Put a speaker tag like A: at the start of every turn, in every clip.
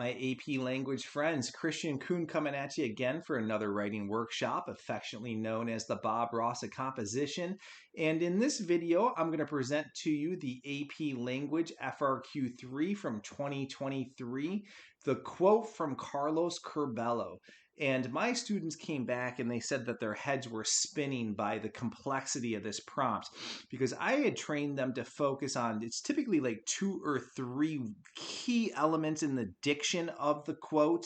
A: my AP language friends. Christian Kuhn coming at you again for another writing workshop, affectionately known as the Bob Ross of Composition. And in this video, I'm going to present to you the AP Language FRQ3 from 2023, the quote from Carlos Curbelo. And my students came back and they said that their heads were spinning by the complexity of this prompt because I had trained them to focus on, it's typically like 2 or 3 key elements in the diction of the quote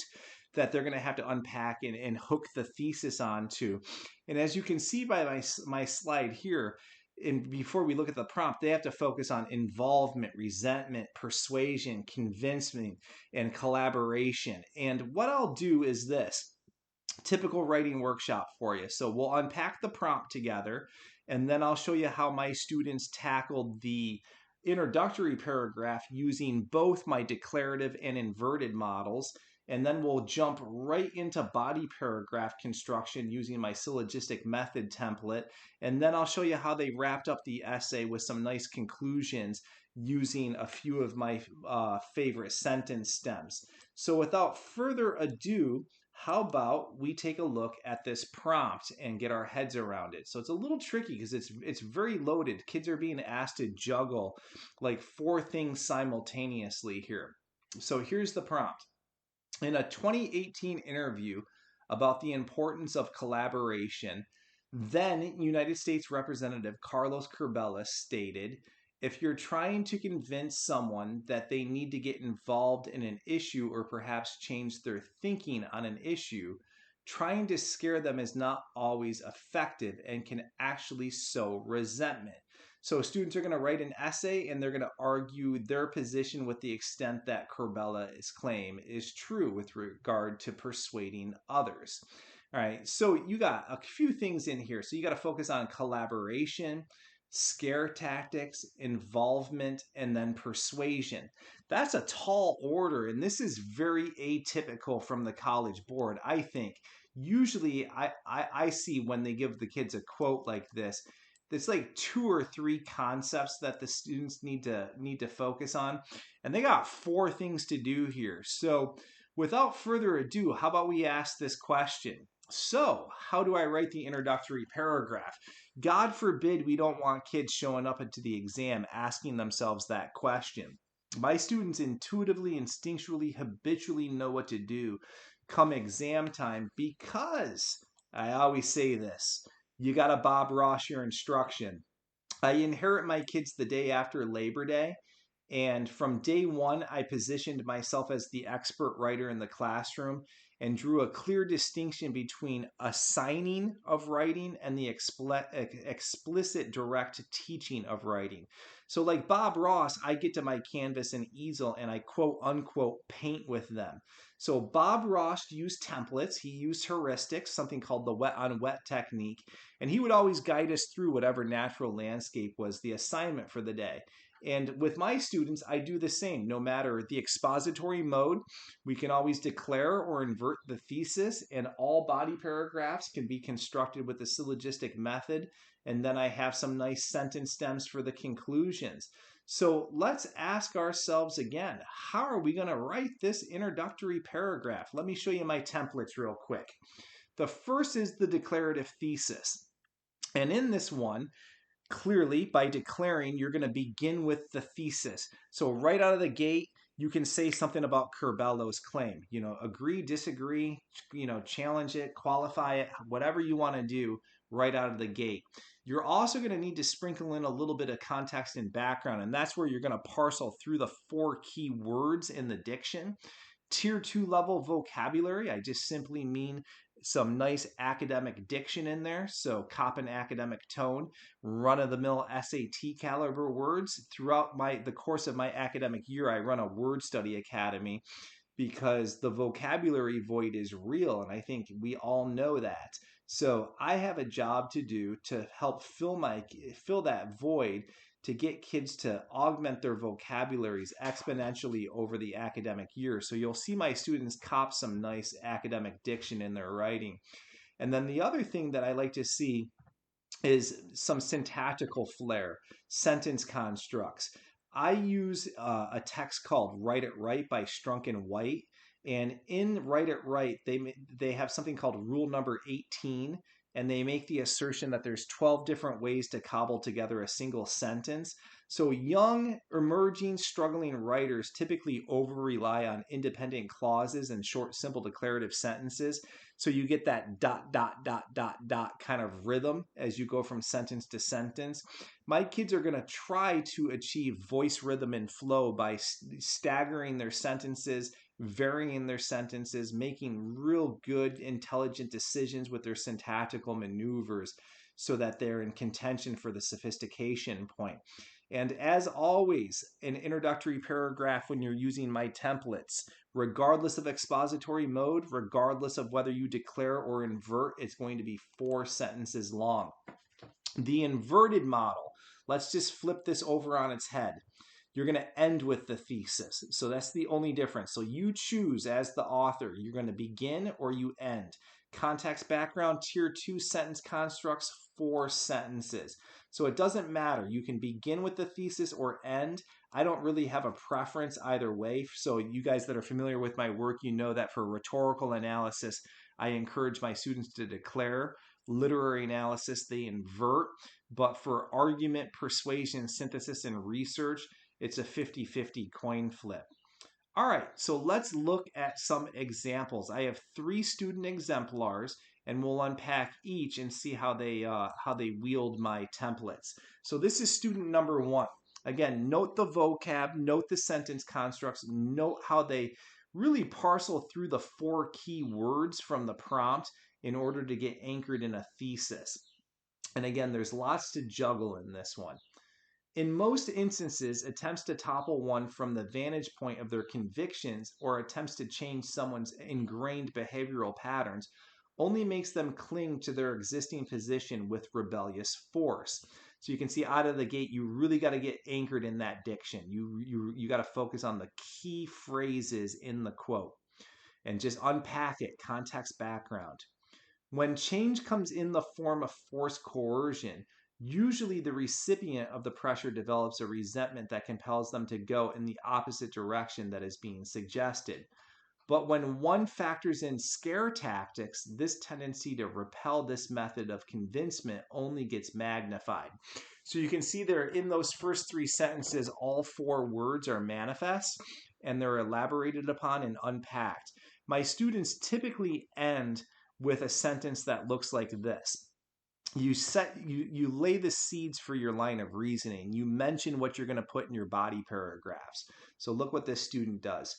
A: that they're going to have to unpack and hook the thesis onto. And as you can see by my slide here, and before we look at the prompt, they have to focus on involvement, resentment, persuasion, convincement, and collaboration. And what I'll do is this. Typical writing workshop for you. So we'll unpack the prompt together, and then I'll show you how my students tackled the introductory paragraph using both my declarative and inverted models. And then we'll jump right into body paragraph construction using my syllogistic method template. And then I'll show you how they wrapped up the essay with some nice conclusions using a few of my favorite sentence stems. So without further ado, how about we take a look at this prompt and get our heads around it? So it's a little tricky because it's very loaded. Kids are being asked to juggle like 4 things simultaneously here. So here's the prompt. In a 2018 interview about the importance of collaboration, then United States Representative Carlos Curbelo stated, "If you're trying to convince someone that they need to get involved in an issue or perhaps change their thinking on an issue, trying to scare them is not always effective and can actually sow resentment." So students are going to write an essay and they're going to argue their position with the extent that Curbelo's claim is true with regard to persuading others. All right, so you got a few things in here. So you got to focus on collaboration, scare tactics, involvement, and then persuasion. That's a tall order, and this is very atypical from the College Board, I think. Usually I see when they give the kids a quote like this, it's like 2 or 3 concepts that the students need to focus on, and they got 4 things to do here. So without further ado, how about we ask this question? So how do I write the introductory paragraph? God forbid we don't want kids showing up into the exam asking themselves that question. My students intuitively, instinctually, habitually know what to do come exam time because I always say this. You got to Bob Ross your instruction. I inherit my kids the day after Labor Day, and from day one, I positioned myself as the expert writer in the classroom and drew a clear distinction between assigning of writing and the explicit direct teaching of writing. So like Bob Ross, I get to my canvas and easel and I quote unquote paint with them. So Bob Ross used templates. He used heuristics, something called the wet on wet technique, and he would always guide us through whatever natural landscape was the assignment for the day. And with my students, I do the same. No matter the expository mode, we can always declare or invert the thesis, and all body paragraphs can be constructed with the syllogistic method. And then I have some nice sentence stems for the conclusions. So let's ask ourselves again, how are we going to write this introductory paragraph? Let me show you my templates real quick. The first is the declarative thesis. And in this one, clearly, by declaring, you're going to begin with the thesis. So right out of the gate, you can say something about Curbelo's claim. Agree, disagree, challenge it, qualify it, whatever you want to do right out of the gate. You're also going to need to sprinkle in a little bit of context and background, and that's where you're going to parcel through the 4 key words in the diction. Tier 2 level vocabulary, I just simply mean some nice academic diction in there. So cop and academic tone, run-of-the-mill SAT caliber words. Throughout the course of my academic year, I run a word study academy because the vocabulary void is real, and I think we all know that. So I have a job to do to help fill that void, to get kids to augment their vocabularies exponentially over the academic year. So you'll see my students cop some nice academic diction in their writing. And then the other thing that I like to see is some syntactical flair, sentence constructs. I use a text called Write It Right by Strunk and White. And in Write It Right, they have something called rule number 18, and they make the assertion that there's 12 different ways to cobble together a single sentence. So young, emerging, struggling writers typically over-rely on independent clauses and short, simple declarative sentences. So you get that dot, dot, dot, dot, dot kind of rhythm as you go from sentence to sentence. My kids are going to try to achieve voice rhythm and flow by staggering their sentences, varying their sentences, making real good, intelligent decisions with their syntactical maneuvers so that they're in contention for the sophistication point. And as always, an introductory paragraph when you're using my templates, regardless of expository mode, regardless of whether you declare or invert, it's going to be 4 sentences long. The inverted model, let's just flip this over on its head. You're going to end with the thesis. So that's the only difference. So you choose as the author, you're going to begin or you end. Context, background, tier 2 sentence constructs, 4 sentences. So it doesn't matter. You can begin with the thesis or end. I don't really have a preference either way. So you guys that are familiar with my work, you know that for rhetorical analysis, I encourage my students to declare. Literary analysis, they invert. But for argument, persuasion, synthesis, and research, it's a 50-50 coin flip. All right, so let's look at some examples. I have 3 student exemplars, and we'll unpack each and see how they wield my templates. So this is student number 1. Again, note the vocab, note the sentence constructs, note how they really parcel through the 4 key words from the prompt in order to get anchored in a thesis. And again, there's lots to juggle in this one. In most instances, attempts to topple one from the vantage point of their convictions or attempts to change someone's ingrained behavioral patterns only makes them cling to their existing position with rebellious force. So you can see out of the gate, you really got to get anchored in that diction. You got to focus on the key phrases in the quote and just unpack it, context, background. When change comes in the form of forced coercion, usually the recipient of the pressure develops a resentment that compels them to go in the opposite direction that is being suggested. But when one factors in scare tactics, this tendency to repel this method of convincement only gets magnified. So you can see there in those first 3 sentences, all 4 words are manifest and they're elaborated upon and unpacked. My students typically end with a sentence that looks like this. You lay the seeds for your line of reasoning. You mention what you're going to put in your body paragraphs. So look what this student does.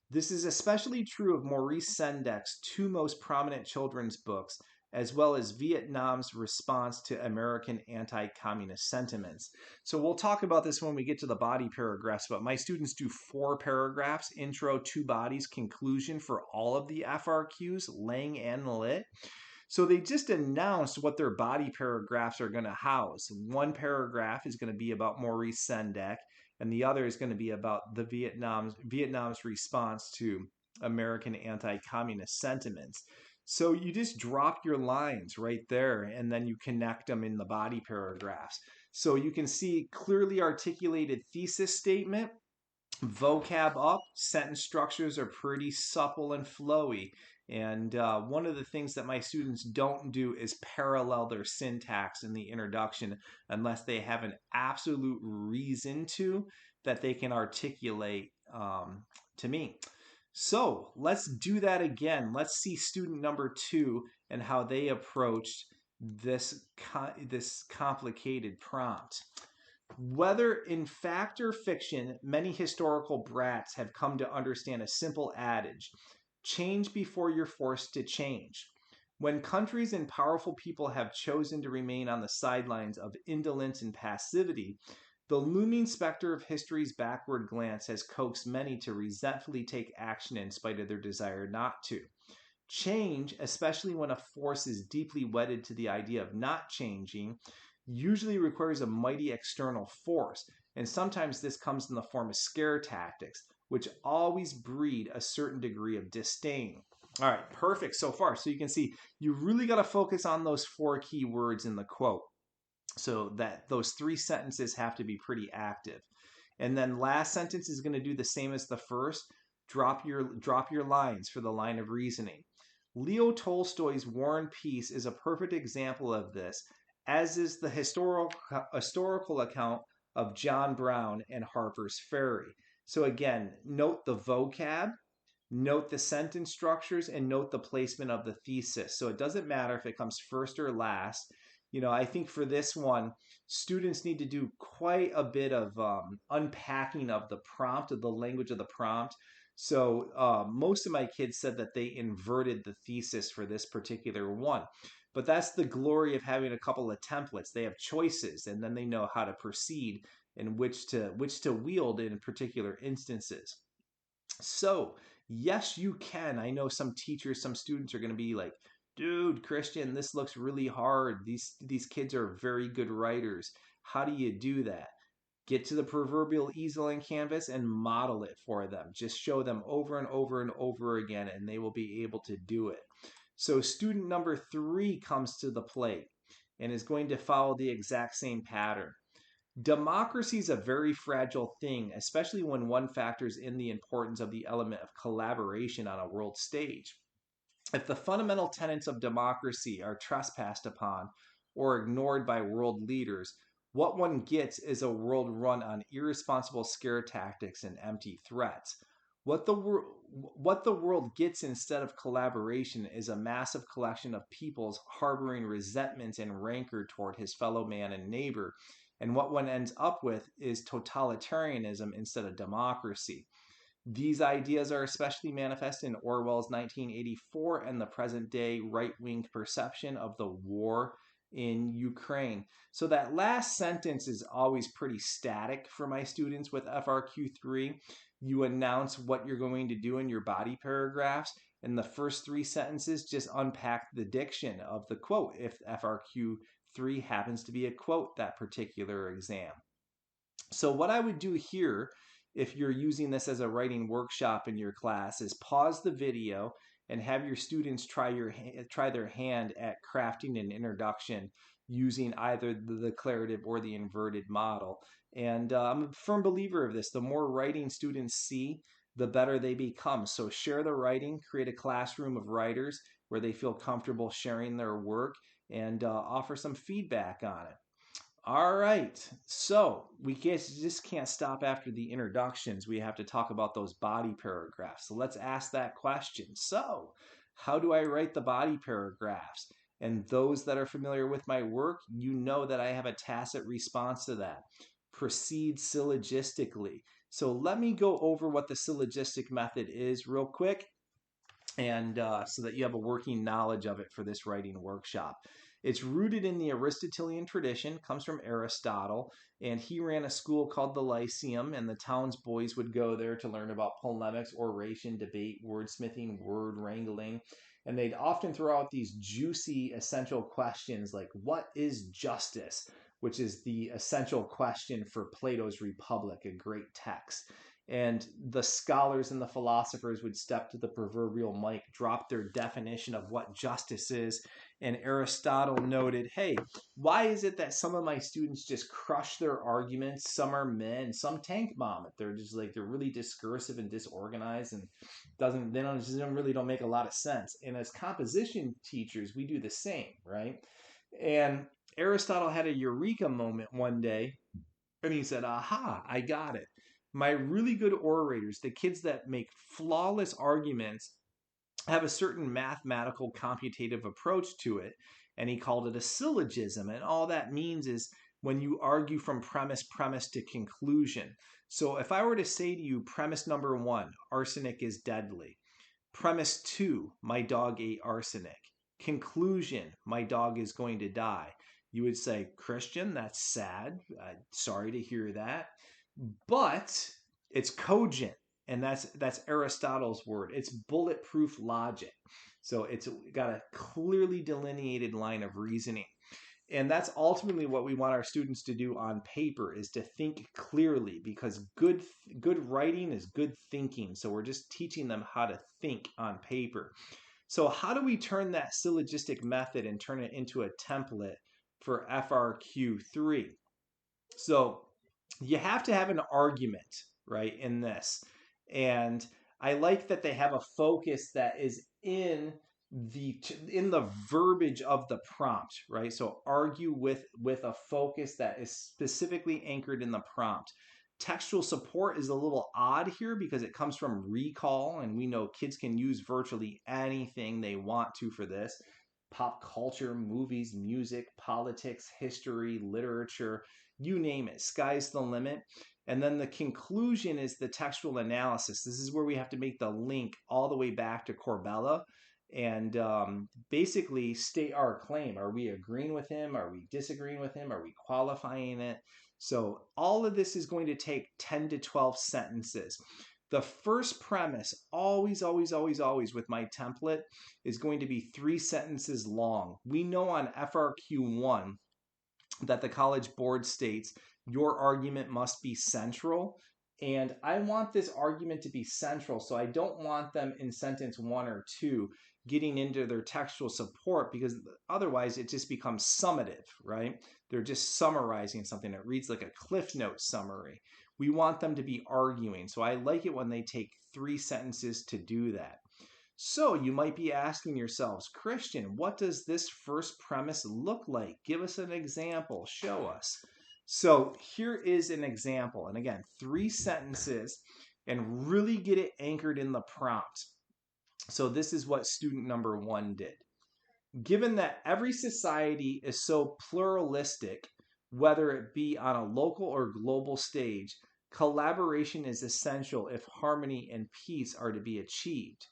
A: This is especially true of Maurice Sendak,'s 2 most prominent children's books, as well as Vietnam's response to American anti-communist sentiments. So we'll talk about this when we get to the body paragraphs, but my students do 4 paragraphs, intro, 2 bodies, conclusion for all of the FRQs, Lang and Lit. So they just announced what their body paragraphs are going to house. One paragraph is going to be about Maurice Sendak, and the other is going to be about the Vietnam's response to American anti-communist sentiments. So you just drop your lines right there, and then you connect them in the body paragraphs. So you can see clearly articulated thesis statement, vocab up, sentence structures are pretty supple and flowy. And one of the things that my students don't do is parallel their syntax in the introduction unless they have an absolute reason to that they can articulate to me. So let's do that again. Let's see student number 2 and how they approached this complicated prompt. Whether in fact or fiction, many historical brats have come to understand a simple adage: change before you're forced to change. When countries and powerful people have chosen to remain on the sidelines of indolence and passivity, the looming specter of history's backward glance has coaxed many to resentfully take action in spite of their desire not to. Change, especially when a force is deeply wedded to the idea of not changing, usually requires a mighty external force, and sometimes this comes in the form of scare tactics, which always breed a certain degree of disdain. All right, perfect so far. So you can see you really got to focus on those 4 key words in the quote, so that those 3 sentences have to be pretty active. And then last sentence is going to do the same as the first. Drop your lines for the line of reasoning. Leo Tolstoy's War and Peace is a perfect example of this, as is the historical account of John Brown and Harper's Ferry. So again, note the vocab, note the sentence structures, and note the placement of the thesis. So it doesn't matter if it comes first or last. I think for this one, students need to do quite a bit of unpacking of the prompt, of the language of the prompt. So most of my kids said that they inverted the thesis for this particular one. But that's the glory of having a couple of templates. They have choices, and then they know how to proceed and which to wield in particular instances. So, yes, you can. I know some teachers, some students are going to be like, dude, Christian, this looks really hard. These kids are very good writers. How do you do that? Get to the proverbial easel and canvas and model it for them. Just show them over and over and over again, and they will be able to do it. So student number 3 comes to the plate and is going to follow the exact same pattern. Democracy is a very fragile thing, especially when one factors in the importance of the element of collaboration on a world stage. If the fundamental tenets of democracy are trespassed upon or ignored by world leaders, what one gets is a world run on irresponsible scare tactics and empty threats. What the world gets instead of collaboration is a massive collection of peoples harboring resentment and rancor toward his fellow man and neighbor. And what one ends up with is totalitarianism instead of democracy. These ideas are especially manifest in Orwell's 1984 and the present day right-wing perception of the war in Ukraine. So that last sentence is always pretty static for my students with FRQ3. You announce what you're going to do in your body paragraphs, and the first 3 sentences just unpack the diction of the quote if FRQ3 happens to be a quote that particular exam. So what I would do here, if you're using this as a writing workshop in your class, is pause the video and have your students try their hand at crafting an introduction using either the declarative or the inverted model. And I'm a firm believer of this. The more writing students see, the better they become. So share the writing, create a classroom of writers where they feel comfortable sharing their work, and offer some feedback on it. All right, so we just can't stop after the introductions. We have to talk about those body paragraphs. So let's ask that question. So, how do I write the body paragraphs? And those that are familiar with my work, you know that I have a tacit response to that. Proceed syllogistically. So let me go over what the syllogistic method is real quick, and so that you have a working knowledge of it for this writing workshop. It's rooted in the Aristotelian tradition, comes from Aristotle, and he ran a school called the Lyceum, and the town's boys would go there to learn about polemics, oration, debate, wordsmithing, word wrangling, and they'd often throw out these juicy essential questions like, what is justice? Which is the essential question for Plato's Republic, a great text. And the scholars and the philosophers would step to the proverbial mic, drop their definition of what justice is. And Aristotle noted, hey, why is it that some of my students just crush their arguments? Some are men, some tank bomb it. They're just like, they're really discursive and disorganized, and they don't make a lot of sense. And as composition teachers, we do the same, right? And Aristotle had a eureka moment one day, and he said, aha, I got it. My really good orators, the kids that make flawless arguments, have a certain mathematical computative approach to it. And he called it a syllogism. And all that means is when you argue from premise to conclusion. So if I were to say to you, premise number 1, arsenic is deadly. Premise 2, my dog ate arsenic. Conclusion, my dog is going to die. You would say, Christian, that's sad. Sorry to hear that. But it's cogent, and that's Aristotle's word. It's bulletproof logic. So it's got a clearly delineated line of reasoning. And that's ultimately what we want our students to do on paper, is to think clearly, because good writing is good thinking. So we're just teaching them how to think on paper. So how do we turn that syllogistic method and turn it into a template for FRQ3? So you have to have an argument, right, in this. And I like that they have a focus that is in the verbiage of the prompt, right? So argue with a focus that is specifically anchored in the prompt. Textual support is a little odd here because it comes from recall, and we know kids can use virtually anything they want to for this. Pop culture, movies, music, politics, history, literature, you name it. Sky's the limit. And then the conclusion is the textual analysis. This is where we have to make the link all the way back to Curbelo and basically state our claim. Are we agreeing with him? Are we disagreeing with him? Are we qualifying it? So all of this is going to take 10 to 12 sentences. The first premise, always, always, always, always with my template, is going to be 3 sentences long. We know on FRQ3 that the College Board states your argument must be central. And I want this argument to be central, so I don't want them in sentence 1 or 2 getting into their textual support, because otherwise it just becomes summative, right? They're just summarizing something. It reads like a Cliff Note summary. We want them to be arguing. So I like it when they take 3 sentences to do that. So you might be asking yourselves, Christian, what does this first premise look like? Give us an example. Show us. So here is an example. And again, 3 sentences, and really get it anchored in the prompt. So this is what student number 1 did. Given that every society is so pluralistic, whether it be on a local or global stage, collaboration is essential if harmony and peace are to be achieved.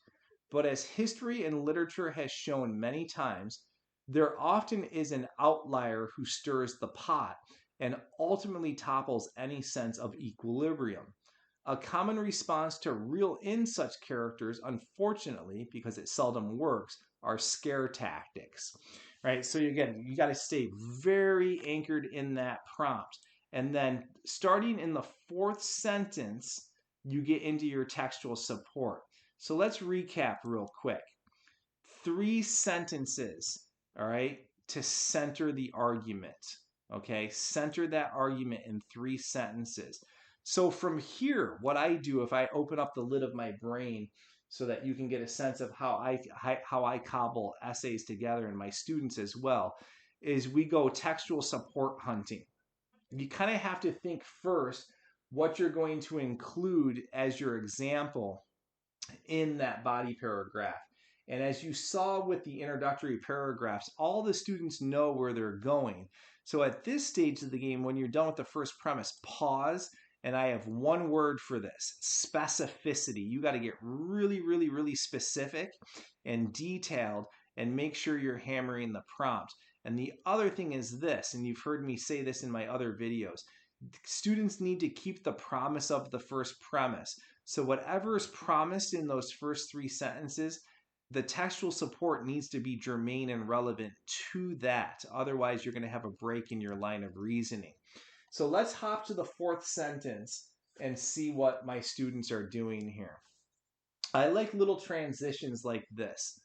A: But as history and literature has shown many times, there often is an outlier who stirs the pot and ultimately topples any sense of equilibrium. A common response to reel in such characters, unfortunately, because it seldom works, are scare tactics. Right? So again, you got to stay very anchored in that prompt. And then starting in the 4th sentence, you get into your textual support. So let's recap real quick. 3 sentences, all right, to center the argument. Okay, center that argument in 3 sentences. So from here, what I do, if I open up the lid of my brain so that you can get a sense of how I cobble essays together, and my students as well, is we go textual support hunting. You kind of have to think first what you're going to include as your example in that body paragraph. And as you saw with the introductory paragraphs, all the students know where they're going. So at this stage of the game, when you're done with the first premise, pause. And I have one word for this: specificity. You got to get really, really, really specific and detailed and make sure you're hammering the prompt. And the other thing is this, and you've heard me say this in my other videos, students need to keep the promise of the first premise. So whatever is promised in those first 3 sentences, the textual support needs to be germane and relevant to that. Otherwise, you're going to have a break in your line of reasoning. So let's hop to the 4th sentence and see what my students are doing here. I like little transitions like this.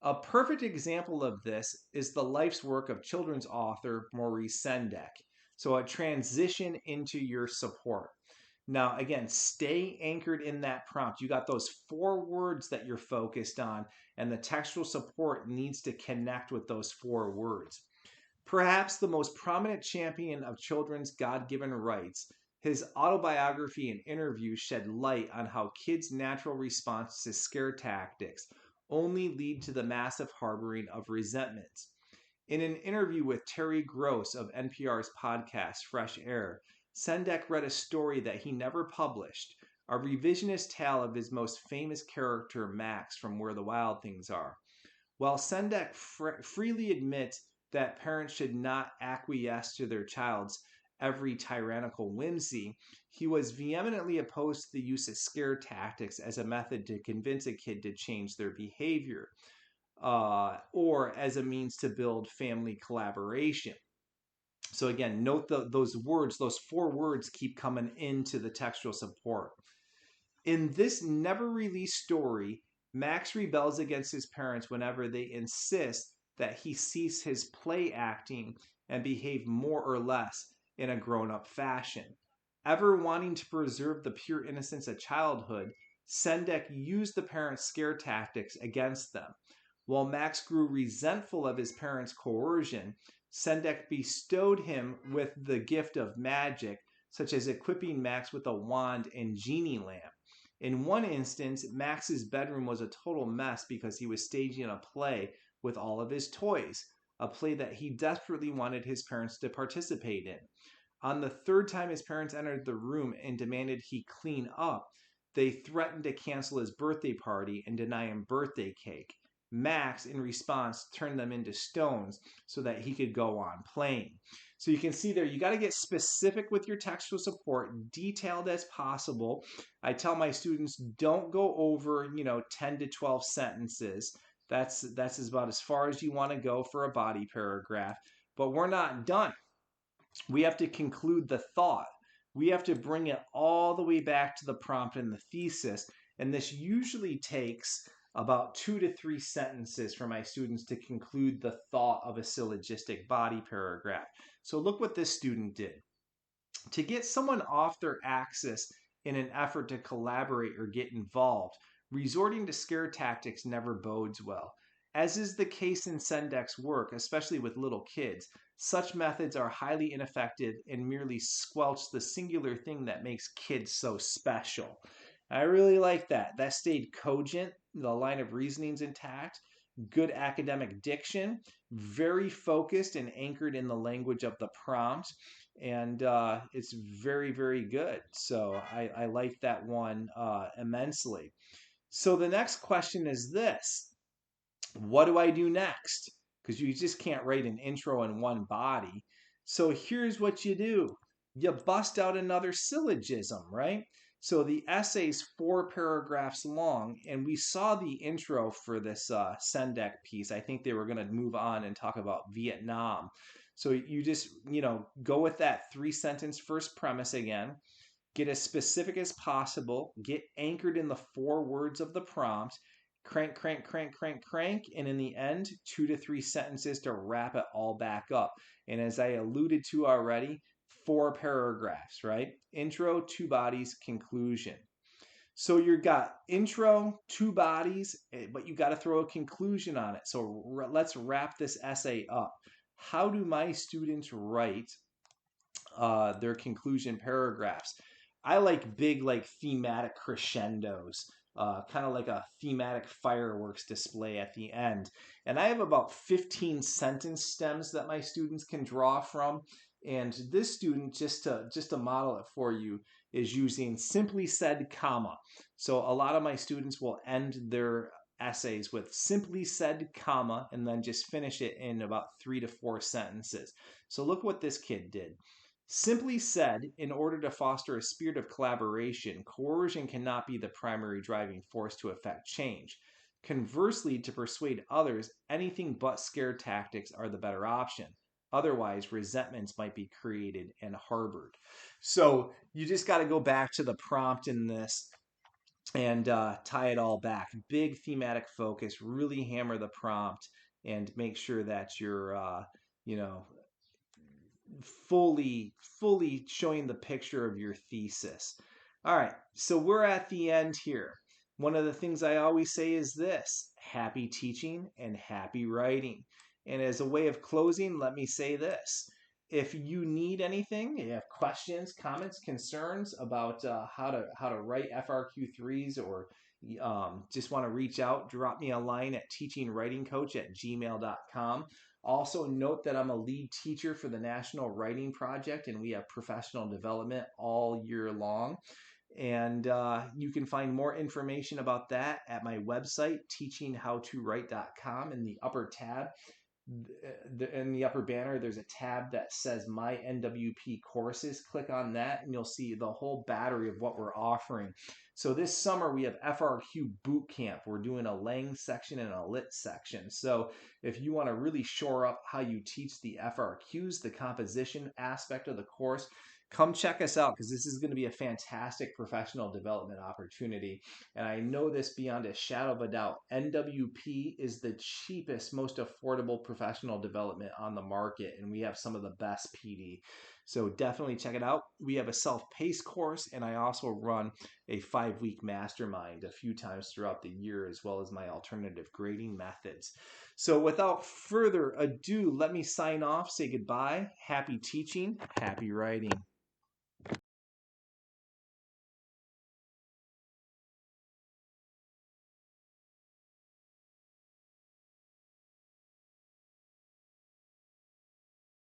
A: A perfect example of this is the life's work of children's author Maurice Sendak. So a transition into your support. Now, again, stay anchored in that prompt. You got those 4 words that you're focused on, and the textual support needs to connect with those 4 words. Perhaps the most prominent champion of children's God-given rights, his autobiography and interviews shed light on how kids' natural response to scare tactics only lead to the massive harboring of resentments. In an interview with Terry Gross of NPR's podcast Fresh Air, Sendak read a story that he never published, a revisionist tale of his most famous character, Max, from Where the Wild Things Are. While Sendak freely admits that parents should not acquiesce to their child's every tyrannical whimsy, he was vehemently opposed to the use of scare tactics as a method to convince a kid to change their behavior, or as a means to build family collaboration. So again, note those words, those 4 words keep coming into the textual support. In this never-released story, Max rebels against his parents whenever they insist that he cease his play acting and behave more or less in a grown-up fashion. Ever wanting to preserve the pure innocence of childhood, Sendek used the parents' scare tactics against them. While Max grew resentful of his parents' coercion, Sendek bestowed him with the gift of magic, such as equipping Max with a wand and genie lamp. In one instance, Max's bedroom was a total mess because he was staging a play with all of his toys, a play that he desperately wanted his parents to participate in. On the third time his parents entered the room and demanded he clean up, they threatened to cancel his birthday party and deny him birthday cake. Max, in response, turned them into stones so that he could go on playing. So you can see there, you got to get specific with your textual support, detailed as possible. I tell my students, don't go over, 10 to 12 sentences. That's about as far as you want to go for a body paragraph. But we're not done. We have to conclude the thought. We have to bring it all the way back to the prompt and the thesis. And this usually takes about 2 to 3 sentences for my students to conclude the thought of a syllogistic body paragraph. So look what this student did. To get someone off their axis in an effort to collaborate or get involved, resorting to scare tactics never bodes well. As is the case in Sendek's work, especially with little kids, such methods are highly ineffective and merely squelch the singular thing that makes kids so special. I really like that. That stayed cogent, the line of reasoning's intact, good academic diction, very focused and anchored in the language of the prompt, and it's very, very good. So I like that one immensely. So the next question is this. What do I do next? Because you just can't write an intro in one body. So here's what you do. You bust out another syllogism, right? So the essay's 4 paragraphs long, and we saw the intro for this Sendek piece. I think they were going to move on and talk about Vietnam. So you just, go with that 3-sentence first premise again. Get as specific as possible. Get anchored in the 4 words of the prompt. Crank, crank, crank, crank, crank, and in the end, 2 to 3 sentences to wrap it all back up. And as I alluded to already, 4 paragraphs, right? Intro, 2 bodies, conclusion. So you've got intro, 2 bodies, but you got to throw a conclusion on it. So let's wrap this essay up. How do my students write their conclusion paragraphs? I like big, thematic crescendos. Kind of like a thematic fireworks display at the end. And I have about 15 sentence stems that my students can draw from. And this student, just to model it for you, is using simply said, comma. So a lot of my students will end their essays with simply said, comma, and then just finish it in about 3 to 4 sentences. So look what this kid did. Simply said, in order to foster a spirit of collaboration, coercion cannot be the primary driving force to effect change. Conversely, to persuade others, anything but scare tactics are the better option. Otherwise, resentments might be created and harbored. So you just got to go back to the prompt in this and tie it all back. Big thematic focus, really hammer the prompt and make sure that you're, fully showing the picture of your thesis. All right, so we're at the end here. One of the things I always say is this: happy teaching and happy writing. And as a way of closing, let me say this. If you need anything, you have questions, comments, concerns about how to write FRQ3s, or just want to reach out, drop me a line at teachingwritingcoach@gmail.com. Also note that I'm a lead teacher for the National Writing Project, and we have professional development all year long. And you can find more information about that at my website, teachinghowtowrite.com. In the upper tab, in the upper banner, there's a tab that says My NWP Courses. Click on that and you'll see the whole battery of what we're offering. So this summer we have FRQ Boot Camp. We're doing a Lang section and a Lit section. So if you want to really shore up how you teach the FRQs, the composition aspect of the course, come check us out, because this is going to be a fantastic professional development opportunity. And I know this beyond a shadow of a doubt. NWP is the cheapest, most affordable professional development on the market, and we have some of the best PD. So definitely check it out. We have a self-paced course, and I also run a 5-week mastermind a few times throughout the year, as well as my alternative grading methods. So without further ado, let me sign off, say goodbye. Happy teaching, happy writing.